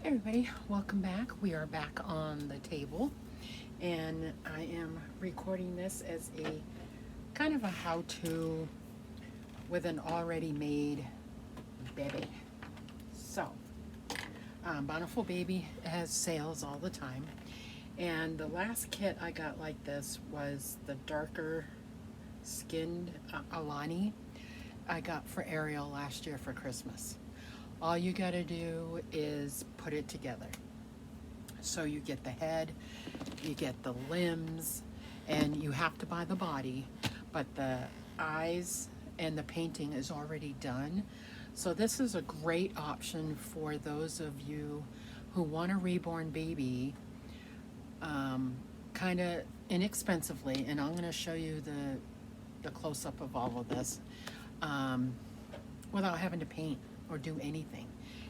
Hey everybody, welcome back. We are back on the table, and I am recording this as a kind of a how-to with an already made baby. So, Bountiful Baby has sales all the time, and the last kit I got like this was the darker skinned Alani I got for Ariel last year for Christmas. All you gotta do is put it together. So you get the head, you get the limbs, and you have to buy the body, but the eyes and the painting is already done. So this is a great option for those of you who want a reborn baby, kind of inexpensively. And I'm going to show you the close-up of all of this without having to paint or do anything.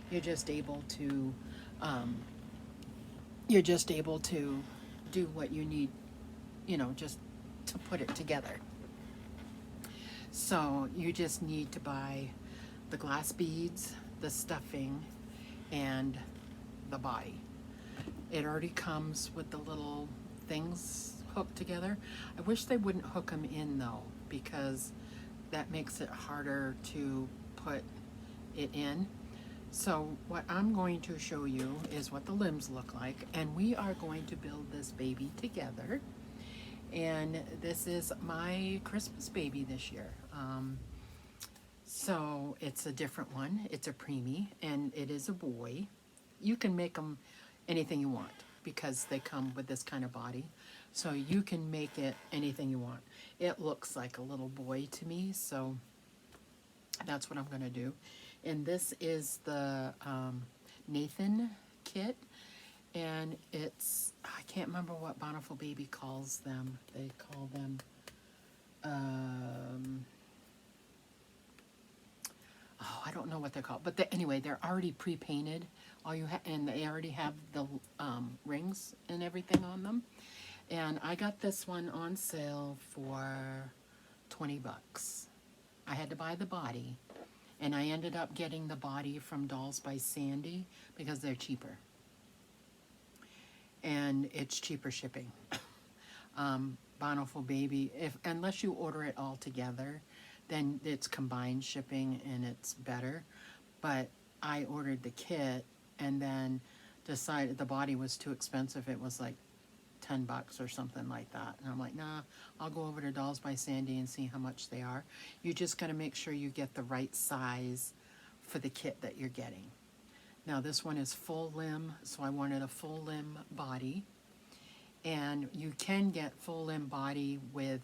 You're just able to um, you're just able to do what you need, just to put it together. So you just need to buy the glass beads, the stuffing, and the body. It already comes with the little things hooked together. I wish they wouldn't hook them in though, because that makes it harder to put it in. So what I'm going to show you is what the limbs look like, and we are going to build this baby together. And this is my Christmas baby this year. So it's a different one. It's a preemie, and it is a boy. You can make them anything you want because they come with this kind of body. So you can make it anything you want. It looks like a little boy to me, so that's what I'm going to do. And this is the Nathan kit, and it's, I can't remember what Bountiful Baby calls them. They call them, I don't know what they're called, but anyway, they're already pre-painted. And they already have the rings and everything on them. And I got this one on sale for 20 bucks. I had to buy the body, and I ended up getting the body from Dolls by Sandy because they're cheaper. And it's cheaper shipping. Bountiful Baby, unless you order it all together, then it's combined shipping and it's better. But I ordered the kit and then decided the body was too expensive. It was like 10 bucks or something like that. And I'm like, nah, I'll go over to Dolls by Sandy and see how much they are. You just got to make sure you get the right size for the kit that you're getting. Now this one is full limb, so I wanted a full limb body. And you can get full limb body with,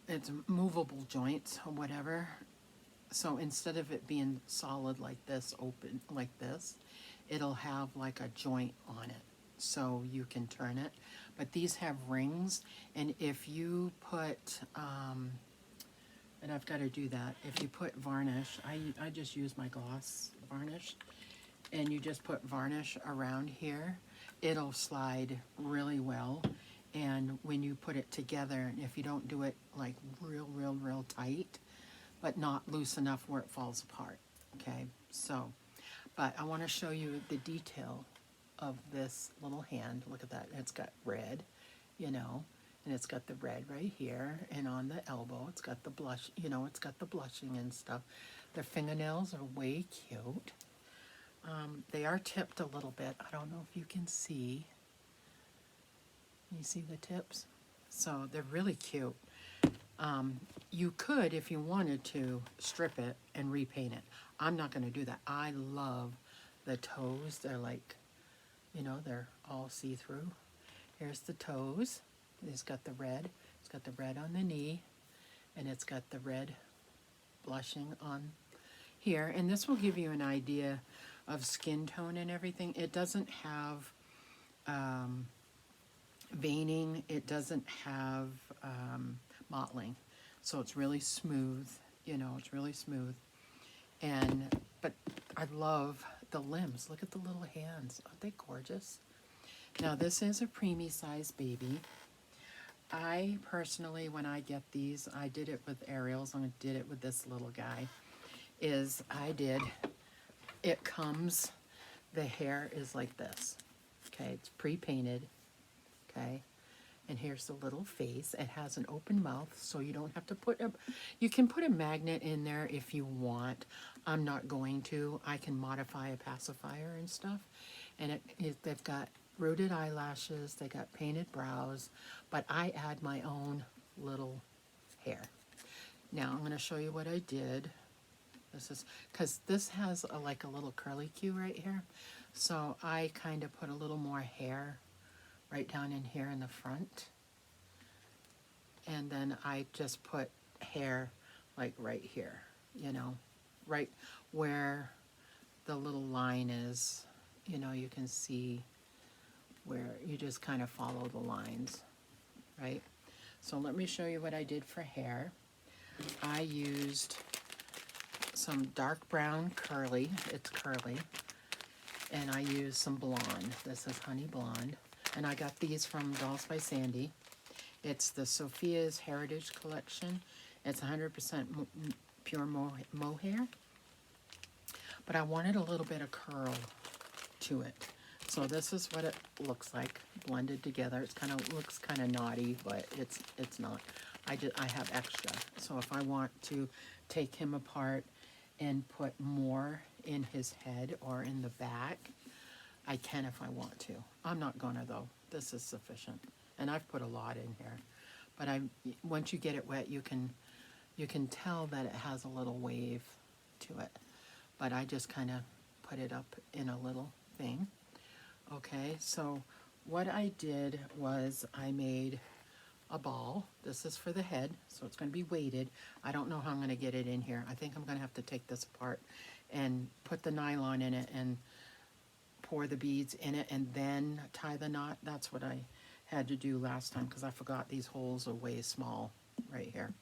it's movable joints or whatever. So instead of it being solid like this, open like this, it'll have like a joint on it. So you can turn it. But these have rings, and if you put, and I've got to do that, if you put varnish, I just use my gloss varnish, and you just put varnish around here, it'll slide really well. And when you put it together, if you don't do it like real tight, but not loose enough where it falls apart, okay? So, but I want to show you the detail of this little hand. Look at that, it's got red, and it's got the red right here, and on the elbow, it's got the blush, it's got the blushing and stuff. Their fingernails are way cute. They are tipped a little bit. I don't know if you can see. You see the tips? So they're really cute. You could, if you wanted to, strip it and repaint it. I'm not going to do that. I love the toes. They're like, they're all see-through. Here's the toes. It's got the red. It's got the red on the knee, and it's got the red blushing on here. And this will give you an idea of skin tone and everything. It doesn't have veining. It doesn't have mottling. So it's really smooth, it's really smooth. But I love the limbs. Look at the little hands. Aren't they gorgeous? Now this is a preemie size baby. I personally, when I get these, I did it with Ariel's, I did it with this little guy. is it comes, the hair is like this. Okay, it's pre-painted. Okay, and here's the little face. It has an open mouth, so you don't have to you can put a magnet in there if you want. I'm not going to. I can modify a pacifier and stuff. And they've got rooted eyelashes, they got painted brows, but I add my own little hair. Now I'm going to show you what I did. This is, because this has like a little curly cue right here. So I kind of put a little more hair right down in here in the front. And then I just put hair like right here, you know, right where the little line is. You know, you can see where you just kind of follow the lines, right? So let me show you what I did for hair. I used some dark brown curly, it's curly, and I used some blonde. This is honey blonde, and I got these from Dolls by Sandy. It's the Sophia's Heritage Collection. It's 100% pure mohair, but I wanted a little bit of curl to it. So this is what it looks like blended together. It's looks kind of naughty, but it's not. I have extra. So if I want to take him apart and put more in his head or in the back, I can if I want to. I'm not gonna though. This is sufficient, and I've put a lot in here. But once you get it wet, you can tell that it has a little wave to it. But I just kind of put it up in a little thing. Okay, so what I did was I made a ball. This is for the head, so it's going to be weighted. I don't know how I'm going to get it in here. I think I'm going to have to take this apart and put the nylon in it and pour the beads in it and then tie the knot. That's what I had to do last time because I forgot these holes are way small right here.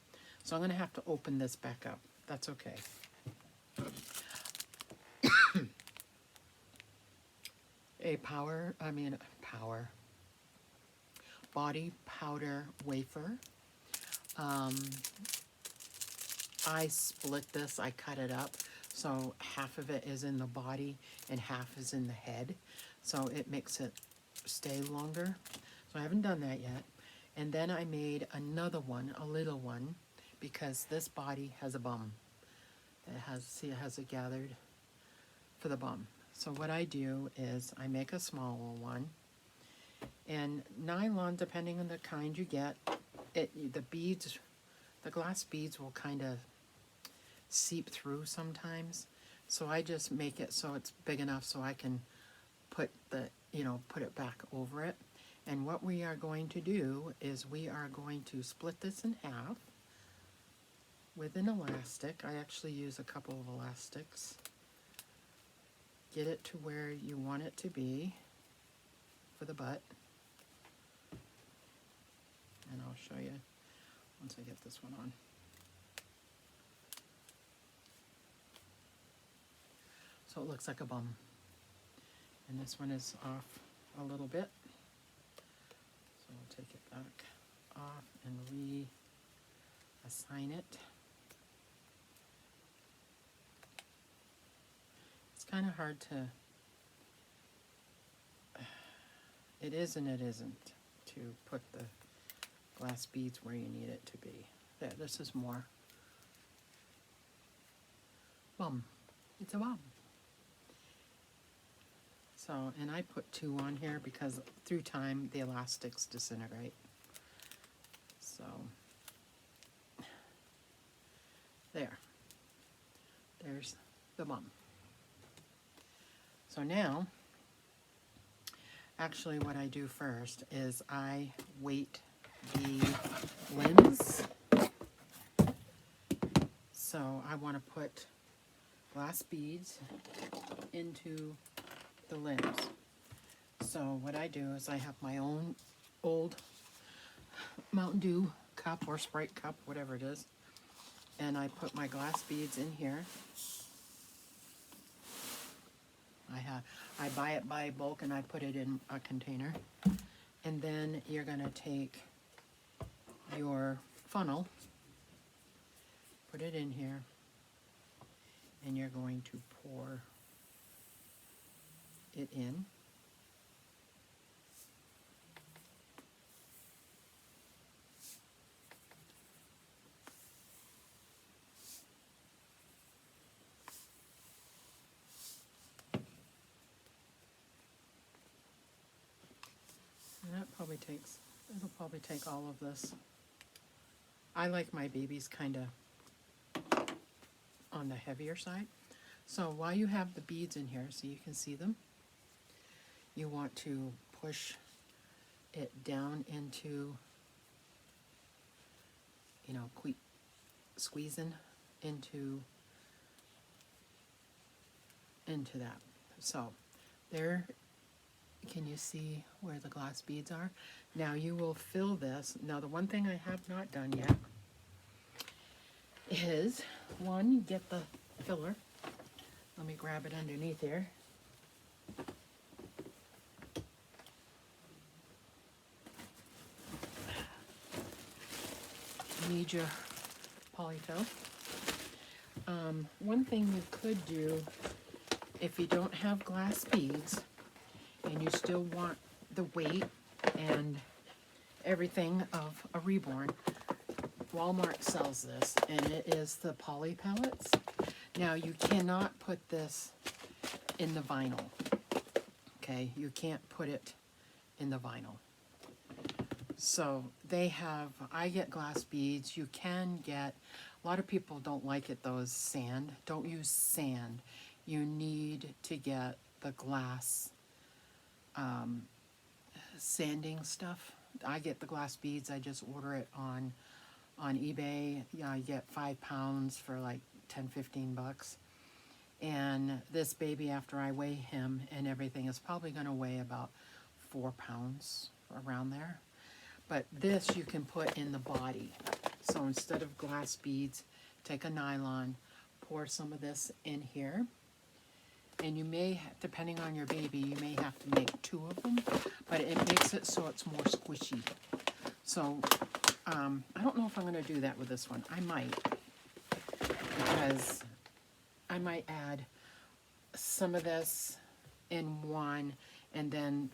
So I'm going to have to open this back up. That's okay. A body powder wafer. I split this, I cut it up, so half of it is in the body and half is in the head, so it makes it stay longer. So I haven't done that yet. And then I made another one, a little one, because this body has a bum. It has it gathered for the bum. So what I do is I make a smaller one, and nylon, depending on the kind you get, the glass beads will kind of seep through sometimes. So I just make it so it's big enough so I can put it back over it. And what we are going to do is we are going to split this in half with an elastic. I actually use a couple of elastics. Get it to where you want it to be for the butt. And I'll show you once I get this one on. So it looks like a bum. And this one is off a little bit. So we'll take it back off and reassign it. It's kind of hard to, it is and it isn't, to put the glass beads where you need it to be. There, this is more bum. It's a bum. So, and I put 2 on here because through time the elastics disintegrate. So, there's the bum. So now, actually what I do first is I weight the limbs. So I want to put glass beads into the limbs. So what I do is I have my own old Mountain Dew cup or Sprite cup, whatever it is, and I put my glass beads in here. I buy it by bulk and I put it in a container. And then you're going to take your funnel, put it in here, and you're going to pour it in. And it'll probably take all of this. I like my babies kind of on the heavier side. So while you have the beads in here, so you can see them, you want to push it down into, you know, squeezing into that. So there, can you see where the glass beads are? Now you will fill this. Now the one thing I have not done yet is, one, get the filler. Let me grab it underneath here. Need your polytoe. One thing you could do, if you don't have glass beads and you still want the weight and everything of a Reborn, Walmart sells this, and it is the poly pellets. Now you cannot put this in the vinyl, okay? You can't put it in the vinyl. So they have, I get glass beads. You can get, a lot of people don't like it, those sand. Don't use sand. You need to get the glass sanding stuff. I get the glass beads. I just order it on eBay. Yeah, I get 5 pounds for like 10-15 bucks. And this baby, after I weigh him and everything, is probably going to weigh about 4 pounds, around there. But this you can put in the body. So instead of glass beads, take a nylon, pour some of this in here. And you may, depending on your baby, you may have to make 2 of them, but it makes it so it's more squishy. So I don't know if I'm going to do that with this one. I might, because I might add some of this in one, and then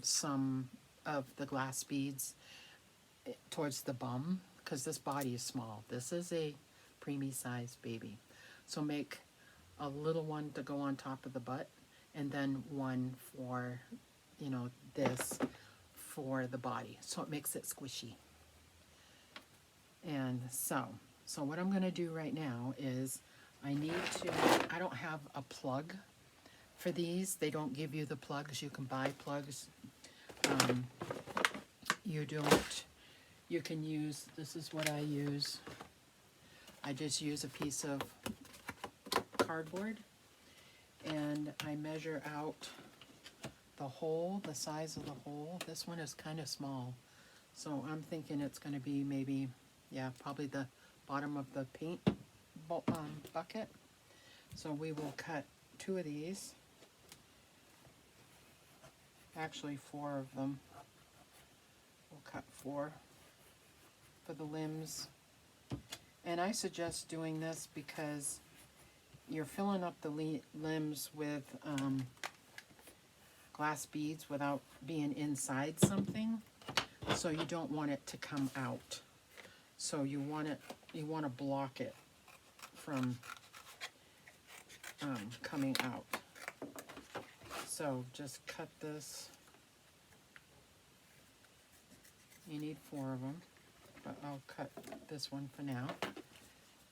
some of the glass beads towards the bum, because this body is small. This is a preemie sized baby. So make a little one to go on top of the butt, and then one for, you know, this for the body. So it makes it squishy. And so what I'm going to do right now is I don't have a plug for these. They don't give you the plugs. You can buy plugs. You can use, this is what I use. I just use a piece of cardboard, and I measure out the hole, the size of the hole. This one is kind of small, so I'm thinking it's going to be maybe, yeah, probably the bottom of the paint bucket. So we will cut 2 of these, actually 4 of them. We'll cut 4 for the limbs. And I suggest doing this because you're filling up the limbs with glass beads without being inside something, so you don't want it to come out. So you want to block it from coming out. So just cut this. You need 4 of them, but I'll cut this one for now.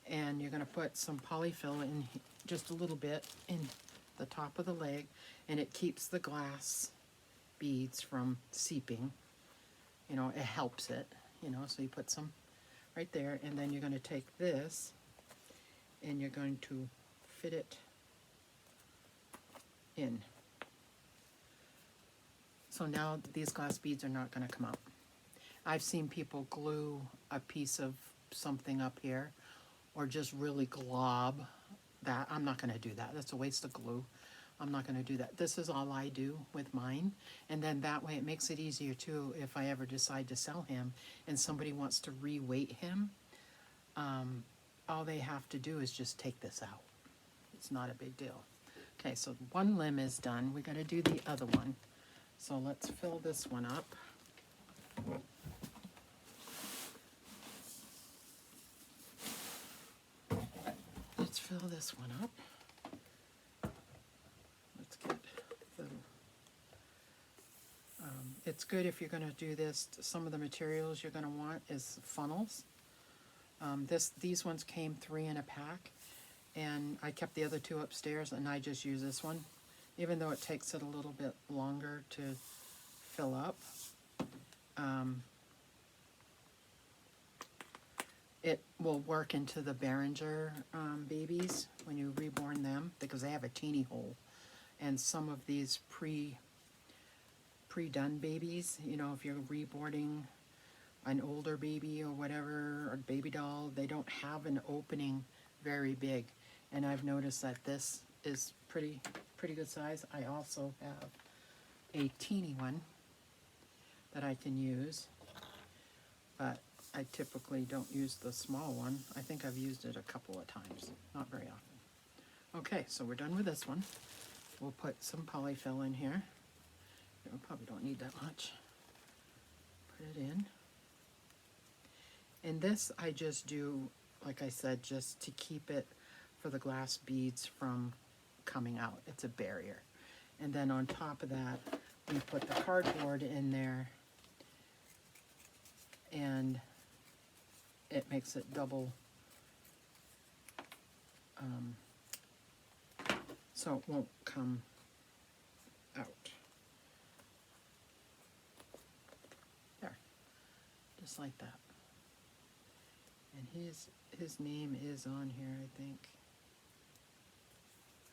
And you're going to put some polyfill in, just a little bit, in the top of the leg, and it keeps the glass beads from seeping. You know, it helps it, you know, so you put some right there, and then you're going to take this and you're going to fit it in. So now these glass beads are not going to come out. I've seen people glue a piece of something up here, or just really glob that. I'm not going to do that. That's a waste of glue. I'm not going to do that. This is all I do with mine, and then that way it makes it easier too if I ever decide to sell him and somebody wants to re-weight him. All they have to do is just take this out. It's not a big deal. Okay, so one limb is done. We got to do the other one. So let's fill this one up. Let's fill this one up. Let's get the... it's good if you're going to do this. Some of the materials you're going to want is funnels. These ones came 3 in a pack, and I kept the other 2 upstairs, and I just use this one, even though it takes it a little bit longer to fill up. It will work into the Behringer babies when you reborn them, because they have a teeny hole, and some of these pre-done babies, you know, if you're reborning an older baby or whatever, or baby doll, they don't have an opening very big. And I've noticed that this is pretty good size. I also have a teeny one that I can use, but I typically don't use the small one. I think I've used it a couple of times, not very often. Okay, so we're done with this one. We'll put some polyfill in here. We probably don't need that much. Put it in. And this I just do, like I said, just to keep it for the glass beads from coming out. It's a barrier. And then on top of that, we put the cardboard in there, and it makes it double, so it won't come out. There, just like that. And his name is on here, I think.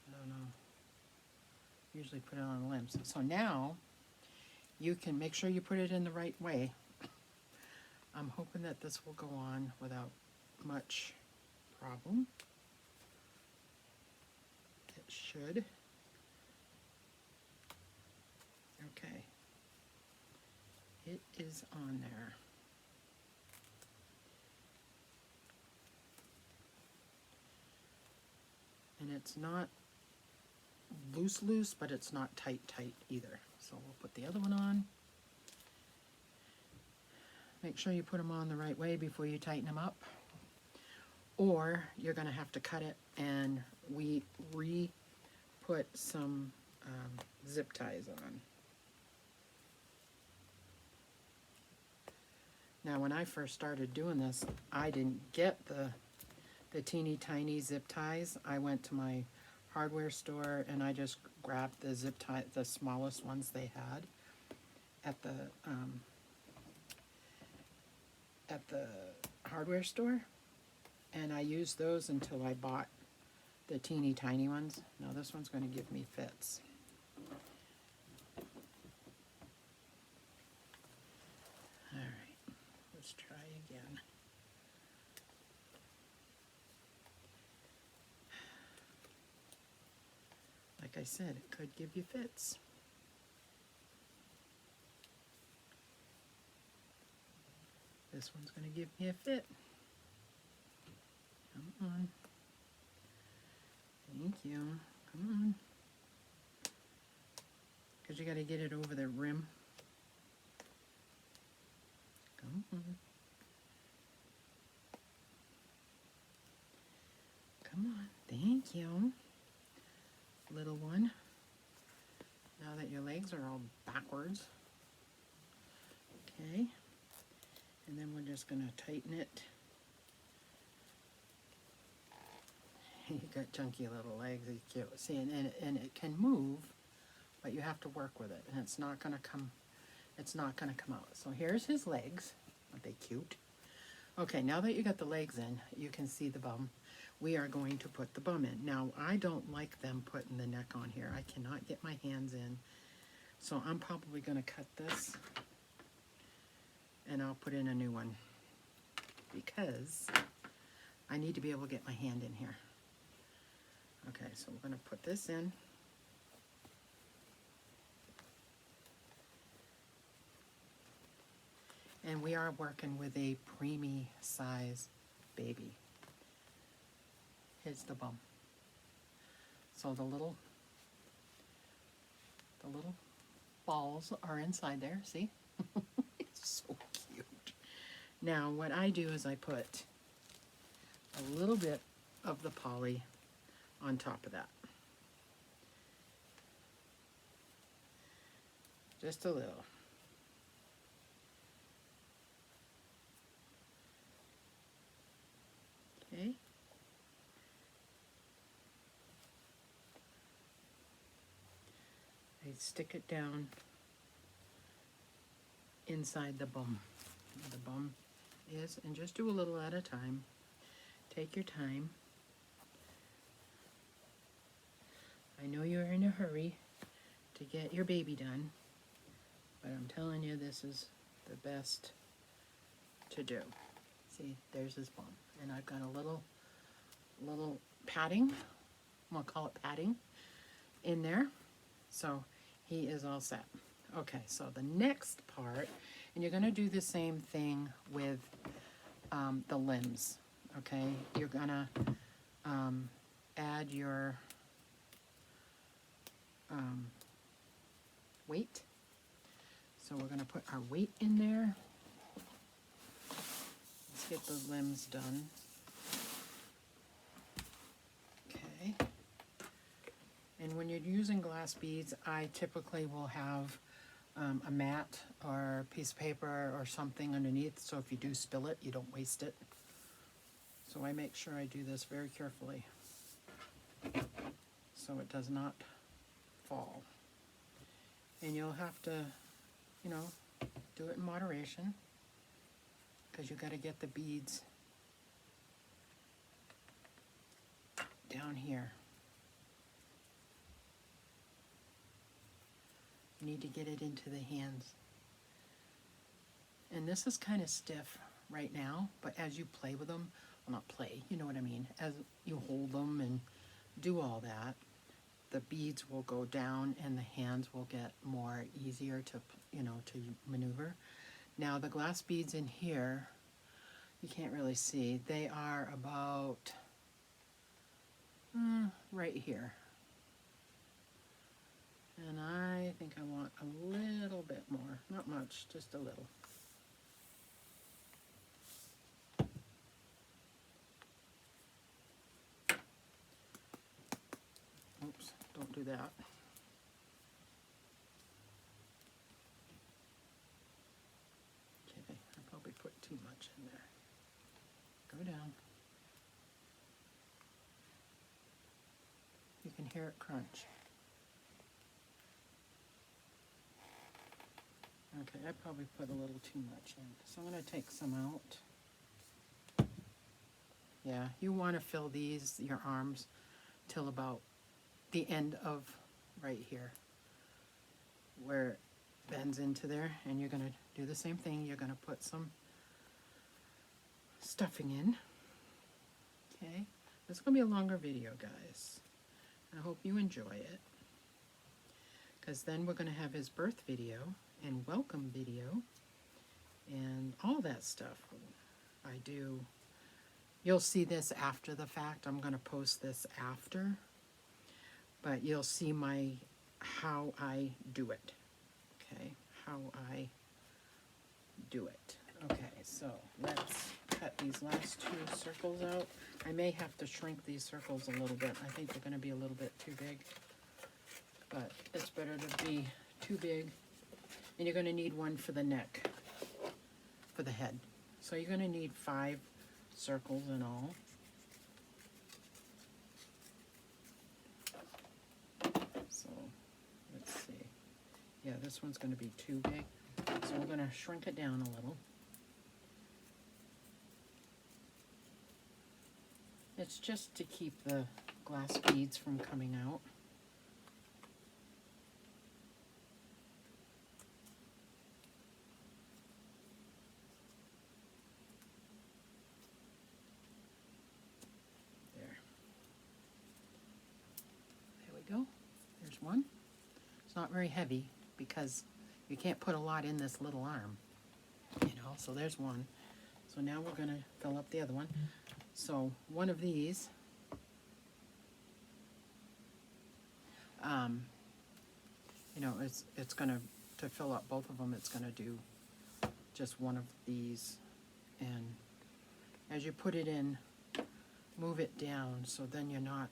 I don't know. Usually put it on the limbs. So now you can make sure you put it in the right way. I'm hoping that this will go on without much problem. It should. Okay. It is on there. And it's not loose, but it's not tight either. So we'll put the other one on. Make sure you put them on the right way before you tighten them up, or you're going to have to cut it and we re-put some zip ties on. Now when I first started doing this, I didn't get the teeny tiny zip ties. I went to my hardware store and I just grabbed the zip tie, the smallest ones they had at the hardware store, and I used those until I bought the teeny tiny ones. Now this one's going to give me fits. All right, let's try again. Like I said, it could give you fits. This one's going to give me a fit. Come on. Thank you. Come on. Because you got to get it over the rim. Come on. Come on. Thank you. Little one. Now that your legs are all backwards. Okay. And then we're just going to tighten it. You got chunky little legs, he's cute. See, and it can move, but you have to work with it, and it's not going to come out. So here's his legs. Aren't they cute? Okay, now that you got the legs in, you can see the bum. We are going to put the bum in. Now, I don't like them putting the neck on here. I cannot get my hands in. So I'm probably going to cut this, and I'll put in a new one because I need to be able to get my hand in here. Okay, so we're going to put this in. And we are working with a preemie size baby. Here's the bum. So the little balls are inside there, see? It's so cute. Now what I do is I put a little bit of the poly on top of that. Just a little. Okay. I stick it down inside the bum. Where the bum is, and just do a little at a time. Take your time. I know you're in a hurry to get your baby done, but I'm telling you, this is the best to do. See, there's his bum. And I've got a little padding, I'm gonna call it padding, in there. So he is all set. Okay, so the next part, and you're gonna do the same thing with the limbs, okay? You're gonna add your weight. So we're gonna put our weight in there. Let's get the limbs done. Okay. And when you're using glass beads, I typically will have a mat or a piece of paper or something underneath, so if you do spill it, you don't waste it. So I make sure I do this very carefully so it does not fall. And you'll have to, you know, do it in moderation, because you got to get the beads down here. You need to get it into the hands. And this is kind of stiff right now, but as you play with them, well, not play, you know what I mean, as you hold them and do all that, the beads will go down and the hands will get more easier to, you know, to maneuver. Now the glass beads in here, you can't really see, they are about right here. And I think I want a little bit more, not much, just a little. Oops, don't do that. Okay, I probably put too much in there. Go down. You can hear it crunch. Okay, I probably put a little too much in, so I'm going to take some out. Yeah, you want to fill these, your arms, till about the end of right here, where it bends into there, and you're going to do the same thing. You're going to put some stuffing in. Okay, this is going to be a longer video, guys. I hope you enjoy it, because then we're going to have his birth video and welcome video and all that stuff. I do. You'll see this after the fact. I'm going to post this after, but you'll see how I do it. Okay, how I do it. Okay, so let's cut these last two circles out. I may have to shrink these circles a little bit. I think they're going to be a little bit too big, but it's better to be too big. And you're going to need one for the neck, for the head. So you're going to need 5 circles in all. So let's see. Yeah, this one's going to be too big. So we're going to shrink it down a little. It's just to keep the glass beads from coming out. Go. There's one. It's not very heavy because you can't put a lot in this little arm, you know, so there's one. So now we're going to fill up the other one. So one of these you know, it's gonna, to fill up both of them, it's gonna do just one of these. And as you put it in, move it down, so then you're not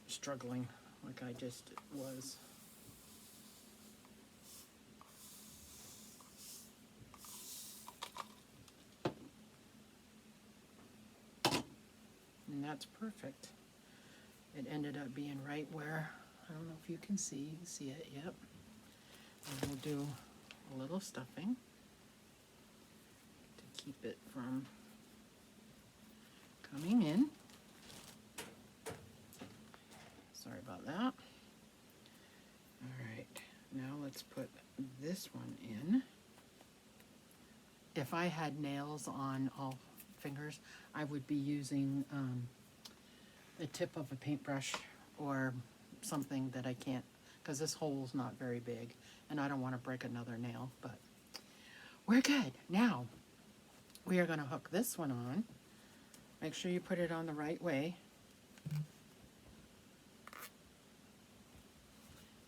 struggling like I just was. And that's perfect. It ended up being right where, I don't know if you can see it, yep. And we'll do a little stuffing to keep it from coming in. Sorry about that. All right, now let's put this one in. If I had nails on all fingers, I would be using the tip of a paintbrush or something that I can't, because this hole's not very big and I don't want to break another nail, but we're good. Now we are going to hook this one on. Make sure you put it on the right way.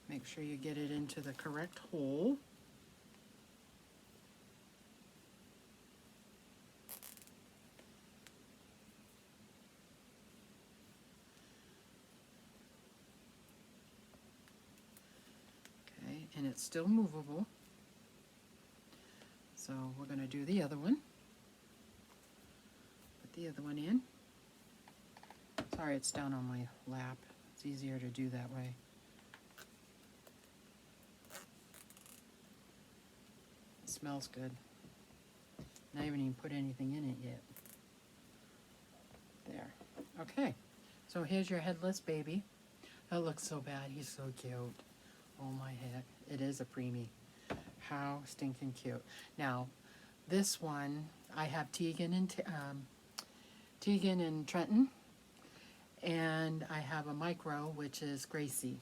Make sure you get it into the correct hole. Okay, and it's still movable. So we're going to do the other one. Put the other one in. Sorry, it's down on my lap. It's easier to do that way. It smells good. And I haven't even put anything in it yet. There. Okay. So here's your headless baby. That looks so bad. He's so cute. Oh my heck. It is a preemie. How stinking cute. Now, this one, I have Tegan and Trenton. And I have a micro, which is Gracie.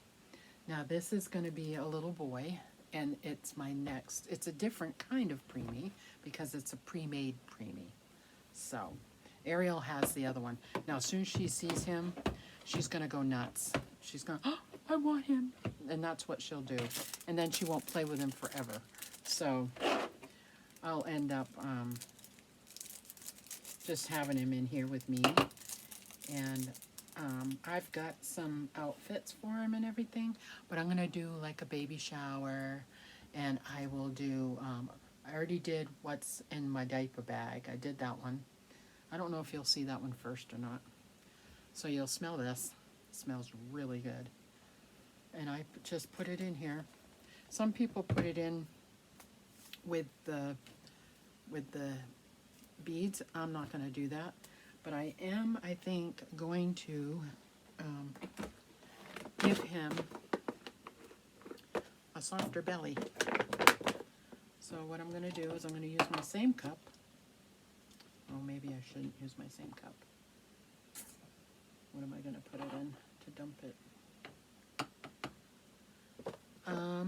Now this is going to be a little boy, and it's my next. It's a different kind of preemie because it's a pre-made preemie. So Ariel has the other one. Now as soon as she sees him, she's going to go nuts. She's going, oh, I want him. And that's what she'll do. And then she won't play with him forever. So I'll end up just having him in here with me. And I've got some outfits for him and everything, but I'm going to do like a baby shower, and I will do, I already did what's in my diaper bag. I did that one. I don't know if you'll see that one first or not. So you'll smell this. It smells really good. And I just put it in here. Some people put it in with the beads. I'm not going to do that. But I am, I think, going to give him a softer belly. So what I'm going to do is I'm going to use my same cup. Oh, maybe I shouldn't use my same cup. What am I going to put it in to dump it? Oh,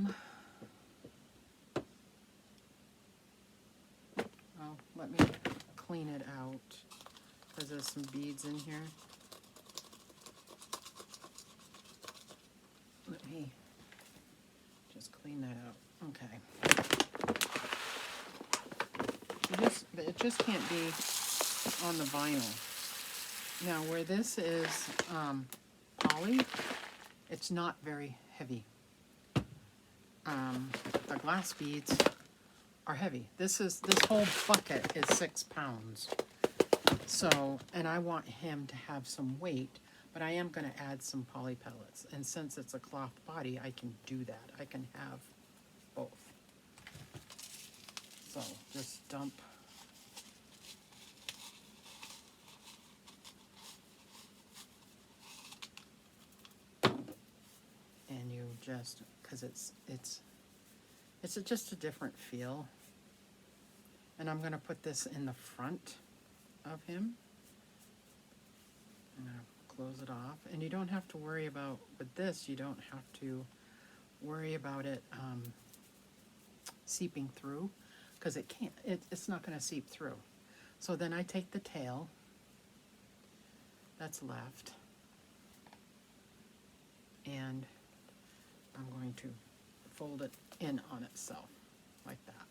let me clean it out. Because there's some beads in here. Let me just clean that out. Okay. It just can't be on the vinyl. Now where this is poly, it's not very heavy. The glass beads are heavy. This whole bucket is 6 pounds. So, and I want him to have some weight, but I am going to add some poly pellets. And since it's a cloth body, I can do that. I can have both. So, just dump. And you just, because it's just a different feel. And I'm going to put this in the front of him. I'm going to close it off. And you don't have to worry about, with this, you don't have to worry about it seeping through, because it can't, it's not going to seep through. So then I take the tail that's left, and I'm going to fold it in on itself like that.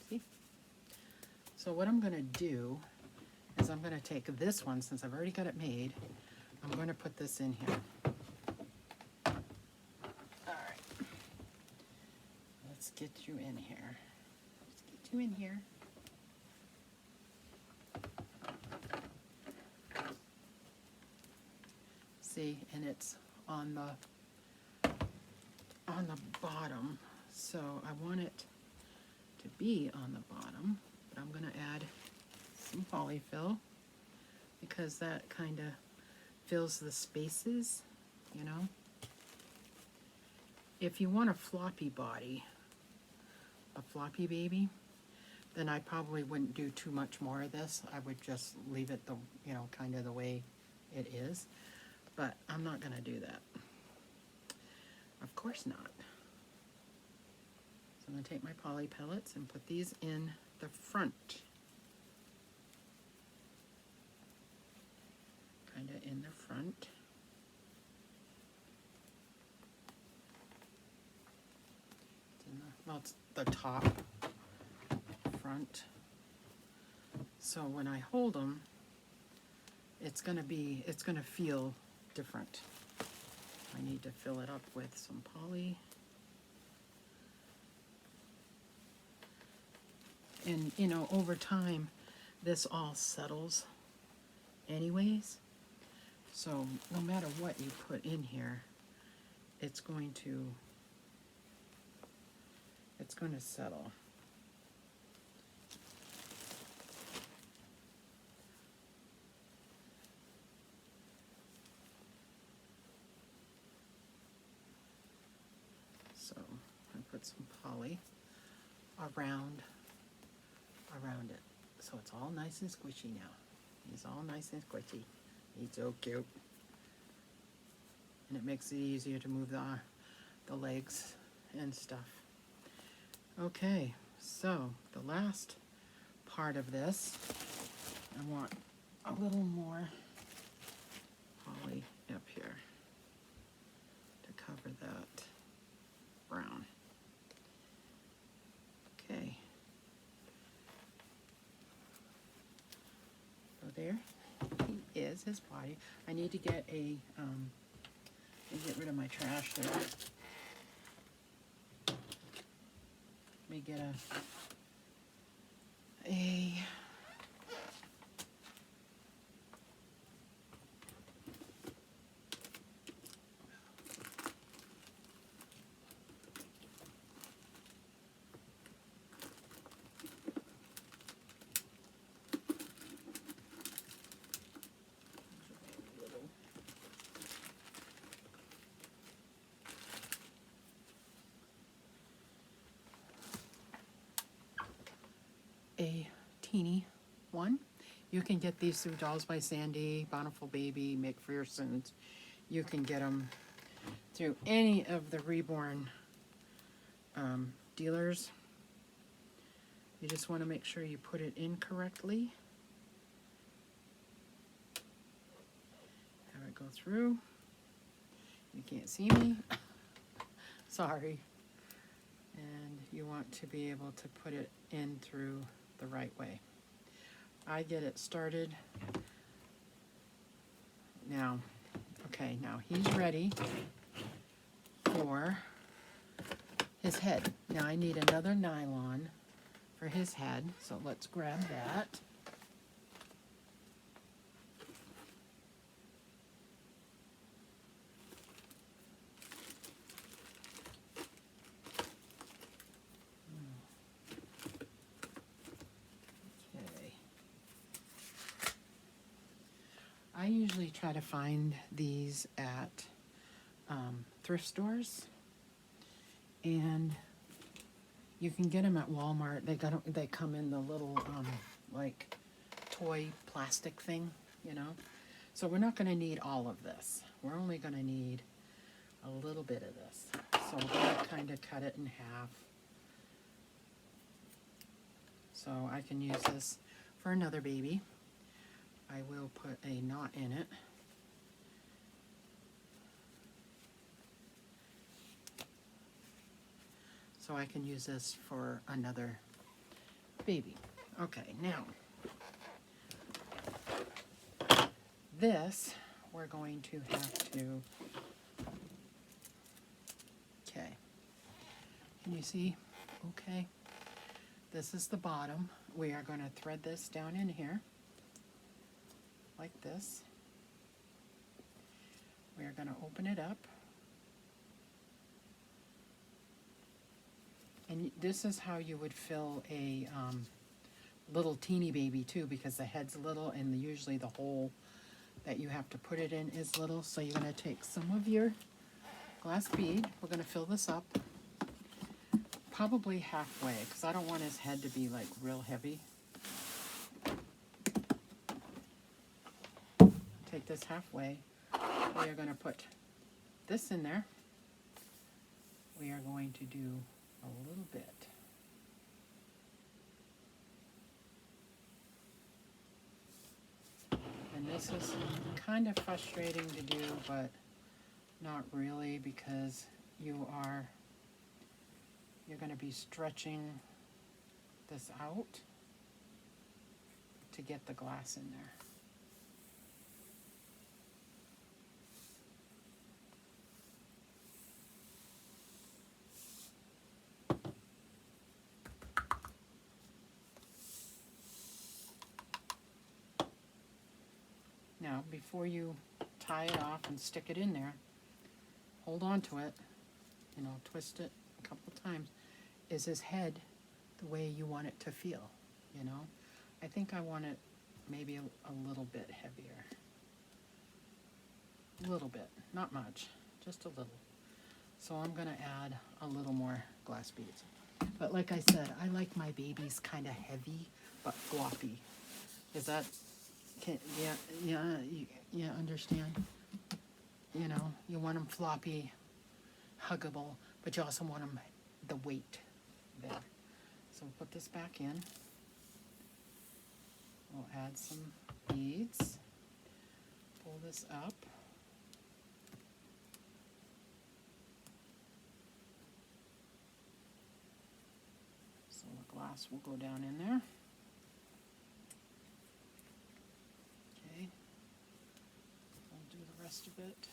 See? So what I'm going to do is I'm going to take this one, since I've already got it made, I'm going to put this in here. All right. Let's get you in here. Let's get you in here. See, and it's on the bottom, so I want it to be on the bottom, but I'm going to add some polyfill because that kind of fills the spaces, you know. If you want a floppy body, a floppy baby, then I probably wouldn't do too much more of this. I would just leave it the, you know, kind of the way it is. But I'm not going to do that. Of course not. So I'm going to take my poly pellets and put these in the front. Kind of in the front. It's in the, well, it's the top front. So when I hold them, it's going to feel different. I need to fill it up with some poly. And you know, over time, this all settles anyways. So no matter what you put in here, it's going to settle. So I put some poly around it. So it's all nice and squishy now. He's all nice and squishy. He's so cute. And it makes it easier to move the legs and stuff. Okay, so the last part of this, I want a little more poly up here to cover that brown. Okay. So there he is, his body. I need to get a, get rid of my trash there. Let me get a teeny one. You can get these through Dolls by Sandy, Bountiful Baby, McPherson's. You can get them through any of the Reborn dealers. You just want to make sure you put it in correctly. Have it go through. You can't see me. Sorry. And you want to be able to put it in through the right way. I get it started now. Okay, now he's ready for his head. Now I need another nylon for his head, so let's grab that. I usually try to find these at thrift stores, and you can get them at Walmart. They come in the little like toy plastic thing, you know. So we're not going to need all of this. We're only going to need a little bit of this. So we're going to kind of cut it in half. So I can use this for another baby. I will put a knot in it. So I can use this for another baby. Okay, now this we're going to have to, okay, can you see? Okay, this is the bottom. We are going to thread this down in here like this. We are going to open it up. And this is how you would fill a little teeny baby too, because the head's little and usually the hole that you have to put it in is little. So you're going to take some of your glass bead. We're going to fill this up probably halfway because I don't want his head to be like real heavy. Take this halfway. We are going to put this in there. We are going to do a little bit. And this is kind of frustrating to do, but not really, because you're going to be stretching this out to get the glass in there. Now, before you tie it off and stick it in there, hold on to it, you know, twist it a couple times. Is his head the way you want it to feel, you know? I think I want it maybe a little bit heavier. A little bit, not much, just a little. So I'm gonna add a little more glass beads. But like I said, I like my babies kind of heavy, but floppy. Is that, yeah, understand? You know, you want them floppy, huggable, but you also want them the weight there. So we'll put this back in. We'll add some beads. Pull this up. So the glass will go down in there. Okay. I'll do the rest of it.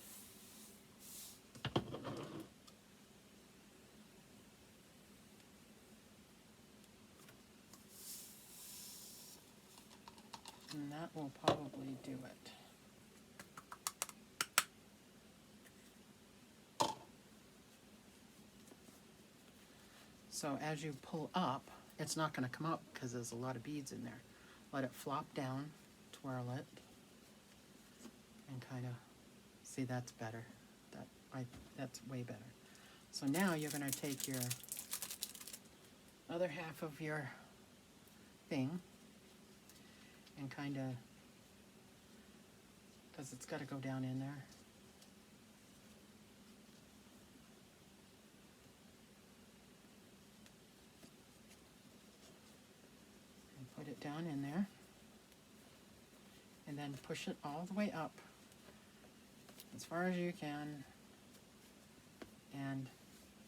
And that will probably do it. So as you pull up, it's not going to come up because there's a lot of beads in there. Let it flop down, twirl it, and kind of, see, that's better. That's way better. So now you're going to take your other half of your thing and kind of, because it's got to go down in there. And put it down in there. And then push it all the way up as far as you can. And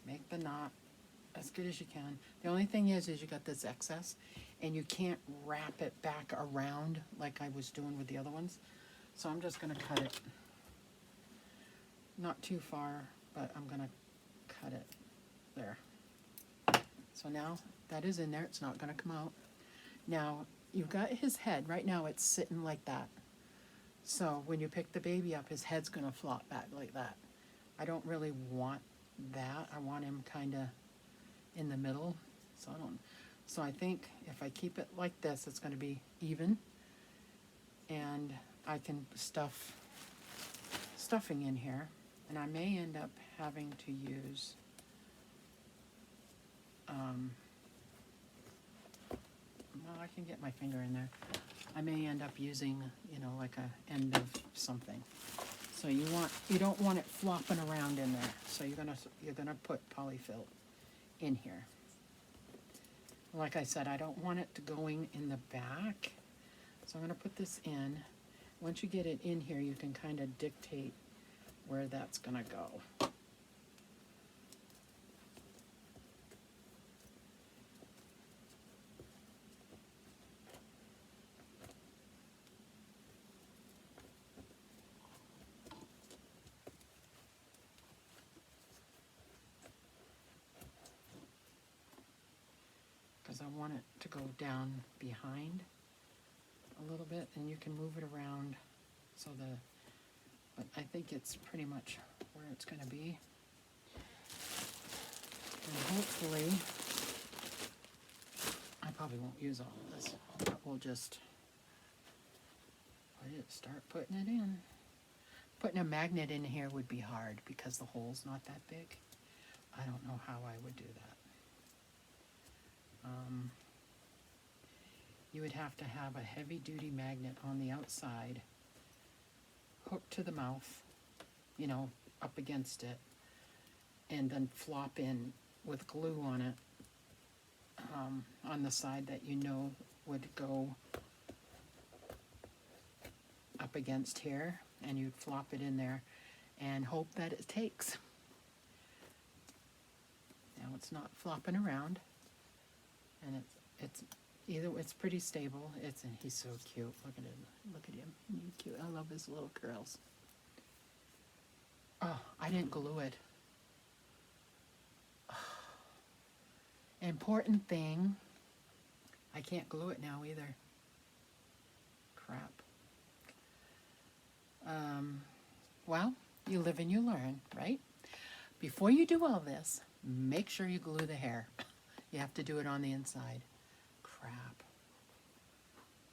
make the knot as good as you can. The only thing is you got this excess and you can't wrap it back around like I was doing with the other ones. So I'm just going to cut it. Not too far, but I'm going to cut it there. So now that is in there. It's not going to come out. Now you've got his head. Right now it's sitting like that. So when you pick the baby up, his head's going to flop back like that. I don't really want that. I want him kind of in the middle. So I think if I keep it like this, it's going to be even, and I can stuff stuffing in here, and I may end up having to use well, I can get my finger in there. I may end up using, you know, like a end of something. So you don't want it flopping around in there. So you're gonna put polyfill in here. Like I said, I don't want it to going in the back. So I'm gonna put this in. Once you get it in here, you can kind of dictate where that's gonna go. want it to go down behind a little bit, and you can move it around so but I think it's pretty much where it's going to be. And hopefully, I probably won't use all of this, but we'll just start putting it in. Putting a magnet in here would be hard because the hole's not that big. I don't know how I would do that. You would have to have a heavy-duty magnet on the outside, hooked to the mouth, you know, up against it, and then flop in with glue on it, on the side that you know would go up against here, and you'd flop it in there and hope that it takes. Now it's not flopping around, and it's pretty stable. And he's so cute. Look at him. Look at him. He's cute. I love his little curls. Oh, I didn't glue it. Important thing, I can't glue it now either. Crap. Well, you live and you learn, right? Before you do all this, make sure you glue the hair. You have to do it on the inside. Crap.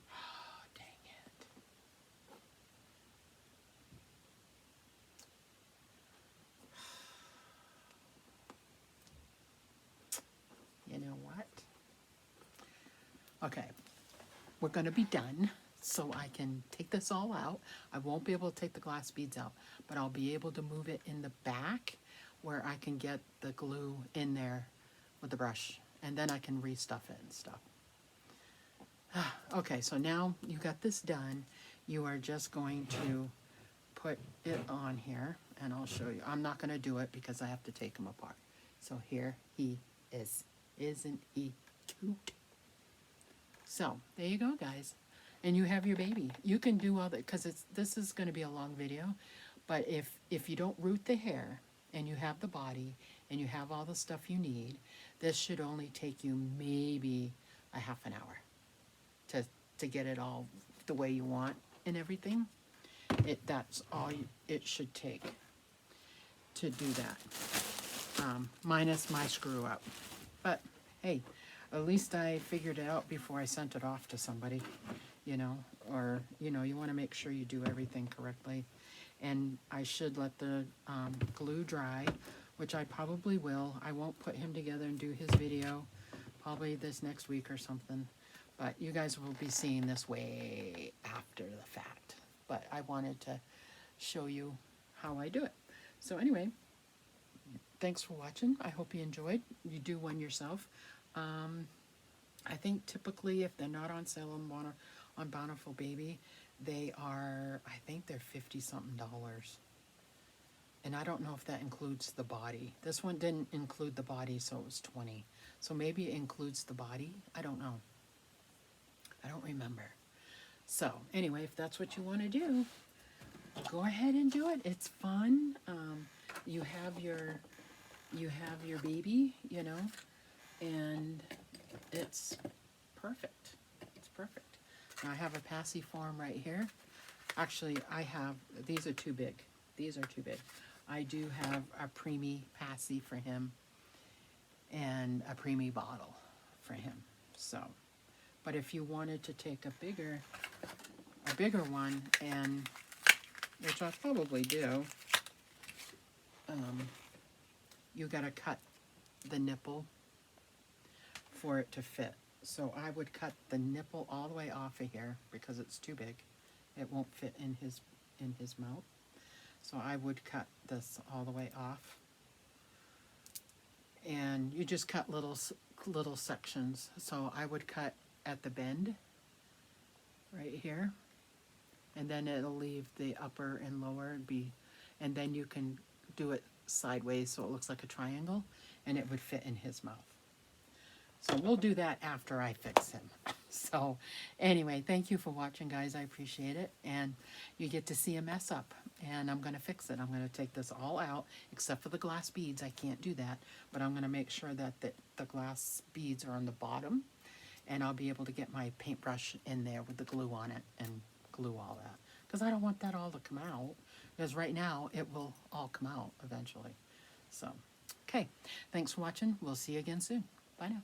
Oh, dang it. You know what? Okay, we're going to be done, so I can take this all out. I won't be able to take the glass beads out, but I'll be able to move it in the back where I can get the glue in there with the brush, and then I can restuff it and stuff. Okay, so now you got this done. You are just going to put it on here, and I'll show you. I'm not going to do it because I have to take him apart. So here he is. Isn't he cute? So there you go, guys. And you have your baby. You can do all that, because this is going to be a long video. But if you don't root the hair, and you have the body, and you have all the stuff you need, this should only take you maybe a half an hour to get it all the way you want and everything. That's all it should take to do that, minus my screw up. But hey, at least I figured it out before I sent it off to somebody, you know, or, you know, you want to make sure you do everything correctly. And I should let the glue dry, which I probably will. I won't put him together and do his video probably this next week or something. But you guys will be seeing this way after the fact. But I wanted to show you how I do it. So anyway, thanks for watching. I hope you enjoyed. You do one yourself. I think typically if they're not on sale on Bountiful Baby, they are, I think they're $50-something. And I don't know if that includes the body. This one didn't include the body, so it was $20. So maybe it includes the body. I don't know. I don't remember. So anyway, if that's what you want to do, go ahead and do it. It's fun. You have your baby, you know, and it's perfect. It's perfect. Now I have a passy form right here. Actually, these are too big. These are too big. I do have a Preemie passy for him and a Preemie bottle for him. So, but if you wanted to take a bigger one, and which I probably do, you got to cut the nipple for it to fit. So I would cut the nipple all the way off of here because it's too big. It won't fit in his mouth. So I would cut this all the way off. And you just cut little sections. So I would cut at the bend right here. And then it'll leave the upper and lower and then you can do it sideways so it looks like a triangle, and it would fit in his mouth. So we'll do that after I fix him. So anyway, thank you for watching, guys. I appreciate it. And you get to see a mess up, and I'm going to fix it. I'm going to take this all out, except for the glass beads. I can't do that, but I'm going to make sure that the glass beads are on the bottom, and I'll be able to get my paintbrush in there with the glue on it and glue all that. Because I don't want that all to come out, because right now it will all come out eventually. So, okay, thanks for watching. We'll see you again soon. Bye now.